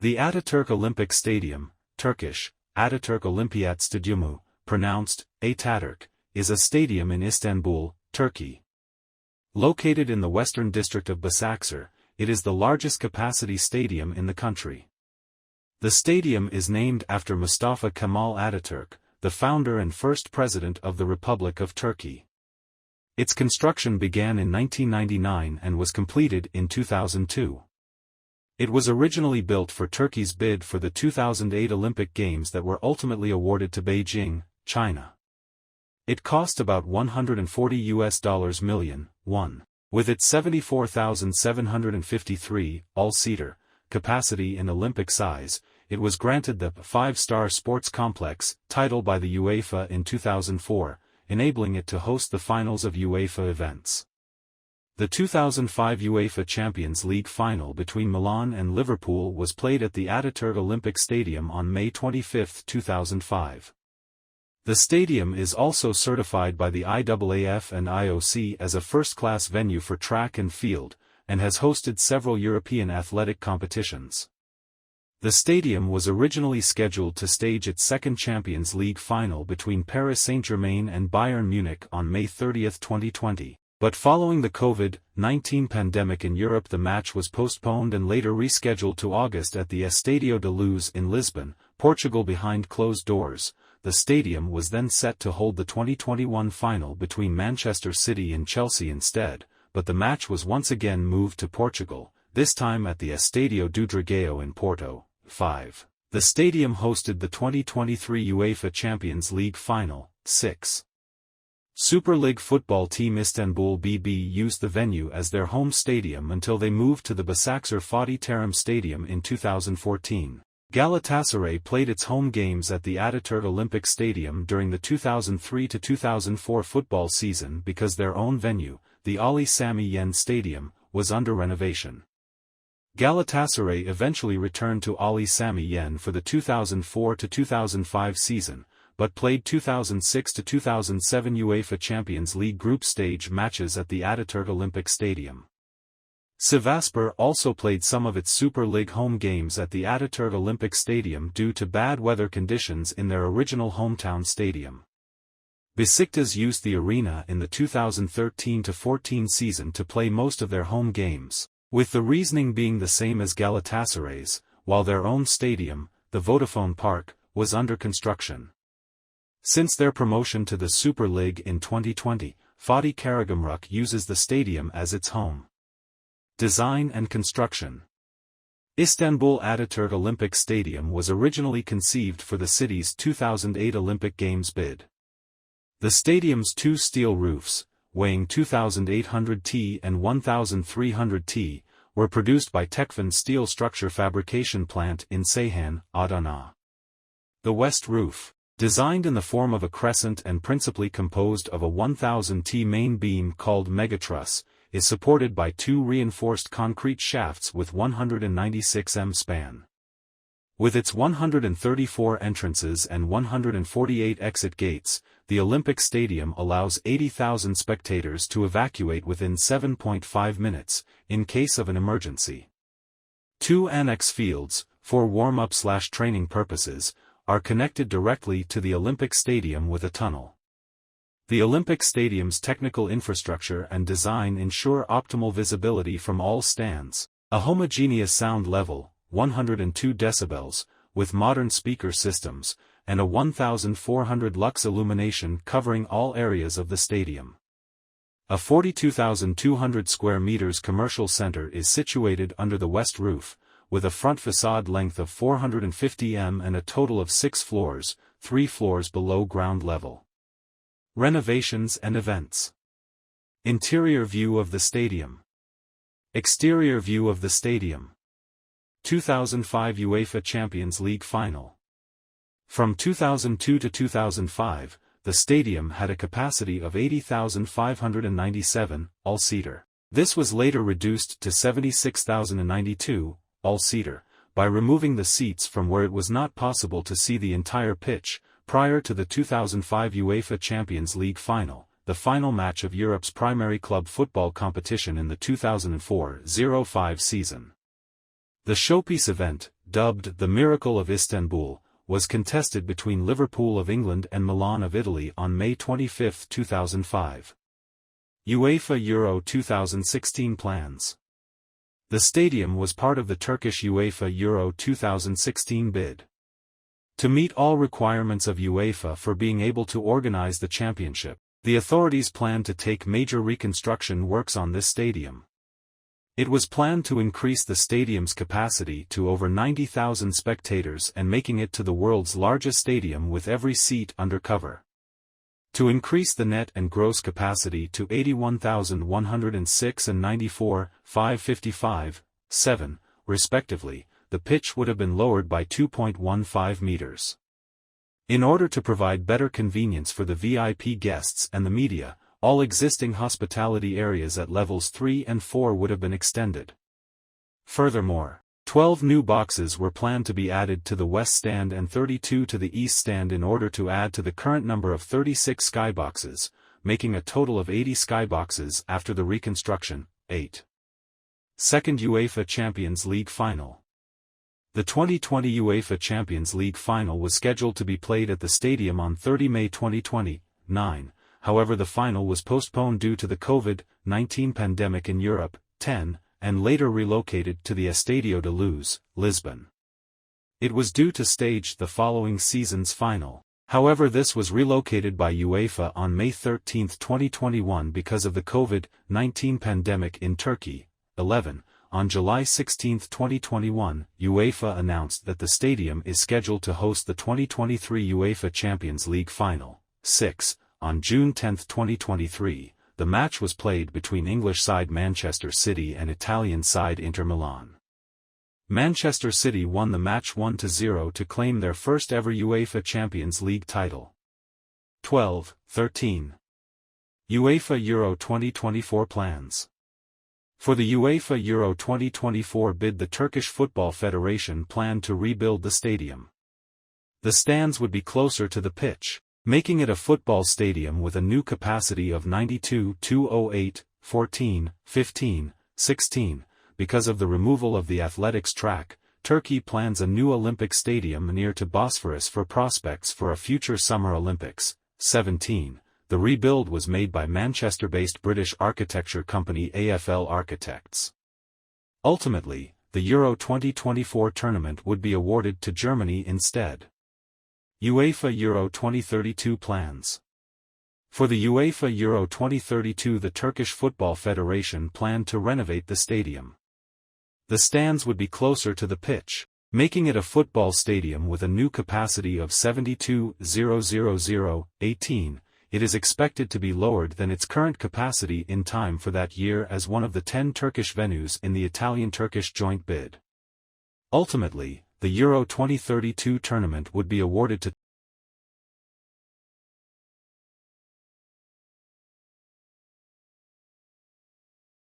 The Ataturk Olympic Stadium, Turkish, Ataturk Olimpiyat Stadyumu, pronounced Ataturk, is a stadium in Istanbul, Turkey. Located in the western district of Basaksehir, it is the largest capacity stadium in the country. The stadium is named after Mustafa Kemal Ataturk, the founder and first president of the Republic of Turkey. Its construction began in 1999 and was completed in 2002. It was originally built for Turkey's bid for the 2008 Olympic Games that were ultimately awarded to Beijing, China. It cost about $140 million, with its 74,753, all-seater, capacity in Olympic size. It was granted the five-star sports complex title by the UEFA in 2004, enabling it to host the finals of UEFA events. The 2005 UEFA Champions League final between Milan and Liverpool was played at the Ataturk Olympic Stadium on May 25, 2005. The stadium is also certified by the IAAF and IOC as a first-class venue for track and field, and has hosted several European athletic competitions. The stadium was originally scheduled to stage its second Champions League final between Paris Saint-Germain and Bayern Munich on May 30, 2020. But following the COVID-19 pandemic in Europe, the match was postponed and later rescheduled to August at the Estádio da Luz in Lisbon, Portugal. Behind closed doors, the stadium was then set to hold the 2021 final between Manchester City and Chelsea instead, but the match was once again moved to Portugal, this time at the Estádio do Dragão in Porto. 5. The stadium hosted the 2023 UEFA Champions League final. 6. Super League football team Istanbul BB used the venue as their home stadium until they moved to the Basaksehir Fatih Terim Stadium in 2014. Galatasaray played its home games at the Ataturk Olympic Stadium during the 2003-2004 football season because their own venue, the Ali Sami Yen Stadium, was under renovation. Galatasaray eventually returned to Ali Sami Yen for the 2004-2005 season, but played 2006-2007 UEFA Champions League group stage matches at the Ataturk Olympic Stadium. Sivasspor also played some of its Super League home games at the Ataturk Olympic Stadium due to bad weather conditions in their original hometown stadium. Besiktas used the arena in the 2013-14 season to play most of their home games, with the reasoning being the same as Galatasaray's, while their own stadium, the Vodafone Park, was under construction. Since their promotion to the Super League in 2020, Fatih Karagümrük uses the stadium as its home. Design and construction. Istanbul Ataturk Olympic Stadium was originally conceived for the city's 2008 Olympic Games bid. The stadium's two steel roofs, weighing 2,800 t and 1,300 t, were produced by Tekfen Steel Structure Fabrication Plant in Ceyhan, Adana. The west roof, designed in the form of a crescent and principally composed of a 1,000 t main beam called megatruss, is supported by two reinforced concrete shafts with 196 m span. With its 134 entrances and 148 exit gates, the Olympic Stadium allows 80,000 spectators to evacuate within 7.5 minutes, in case of an emergency. Two annex fields, for warm-up/training purposes, are connected directly to the Olympic Stadium with a tunnel. The Olympic Stadium's technical infrastructure and design ensure optimal visibility from all stands, a homogeneous sound level, 102 decibels, with modern speaker systems, and a 1,400 lux illumination covering all areas of the stadium. A 42,200 square meters commercial center is situated under the west roof, with a front facade length of 450 m and a total of 6 floors, 3 floors below ground level. Renovations and events. Interior view of the stadium. Exterior view of the stadium. 2005 UEFA Champions League final. From 2002 to 2005, the stadium had a capacity of 80,597, all-seater. This was later reduced to 76,092, all-seater, by removing the seats from where it was not possible to see the entire pitch. Prior to the 2005 UEFA Champions League final, the final match of Europe's primary club football competition in the 2004-05 season. The showpiece event, dubbed the Miracle of Istanbul, was contested between Liverpool of England and Milan of Italy on May 25, 2005. UEFA Euro 2016 plans. The stadium was part of the Turkish UEFA Euro 2016 bid. To meet all requirements of UEFA for being able to organize the championship, the authorities plan to take major reconstruction works on this stadium. It was planned to increase the stadium's capacity to over 90,000 spectators and making it to the world's largest stadium with every seat under cover. To increase the net and gross capacity to 81,106 and 94,555, respectively, the pitch would have been lowered by 2.15 meters. In order to provide better convenience for the VIP guests and the media, all existing hospitality areas at levels 3 and 4 would have been extended. Furthermore, 12 new boxes were planned to be added to the west stand and 32 to the east stand in order to add to the current number of 36 skyboxes, making a total of 80 skyboxes after the reconstruction. 8. Second UEFA Champions League Final. The 2020 UEFA Champions League Final was scheduled to be played at the stadium on 30 May 2029. However, the final was postponed due to the COVID-19 pandemic in Europe. 10, and later relocated to the Estadio de Luz, Lisbon. It was due to stage the following season's final. However, this was relocated by UEFA on May 13, 2021 because of the COVID-19 pandemic in Turkey. 11. On July 16, 2021, UEFA announced that the stadium is scheduled to host the 2023 UEFA Champions League Final. 6. On June 10, 2023, the match was played between English side Manchester City and Italian side Inter Milan. Manchester City won the match 1-0 to claim their first ever UEFA Champions League title. 12. 13. UEFA Euro 2024 plans. For the UEFA Euro 2024 bid, the Turkish Football Federation planned to rebuild the stadium. The stands would be closer to the pitch, making it a football stadium with a new capacity of 92,208, 14, 15, 16. Because of the removal of the athletics track, Turkey plans a new Olympic stadium near to Bosphorus for prospects for a future Summer Olympics. 17. The rebuild was made by Manchester-based British architecture company AFL Architects. Ultimately, the Euro 2024 tournament would be awarded to Germany instead. UEFA Euro 2032 plans. For the UEFA Euro 2032, the Turkish Football Federation planned to renovate the stadium. The stands would be closer to the pitch, making it a football stadium with a new capacity of 72,000, 18. It is expected to be lowered than its current capacity in time for that year as one of the 10 Turkish venues in the Italian-Turkish joint bid. Ultimately, the Euro 2032 tournament would be awarded to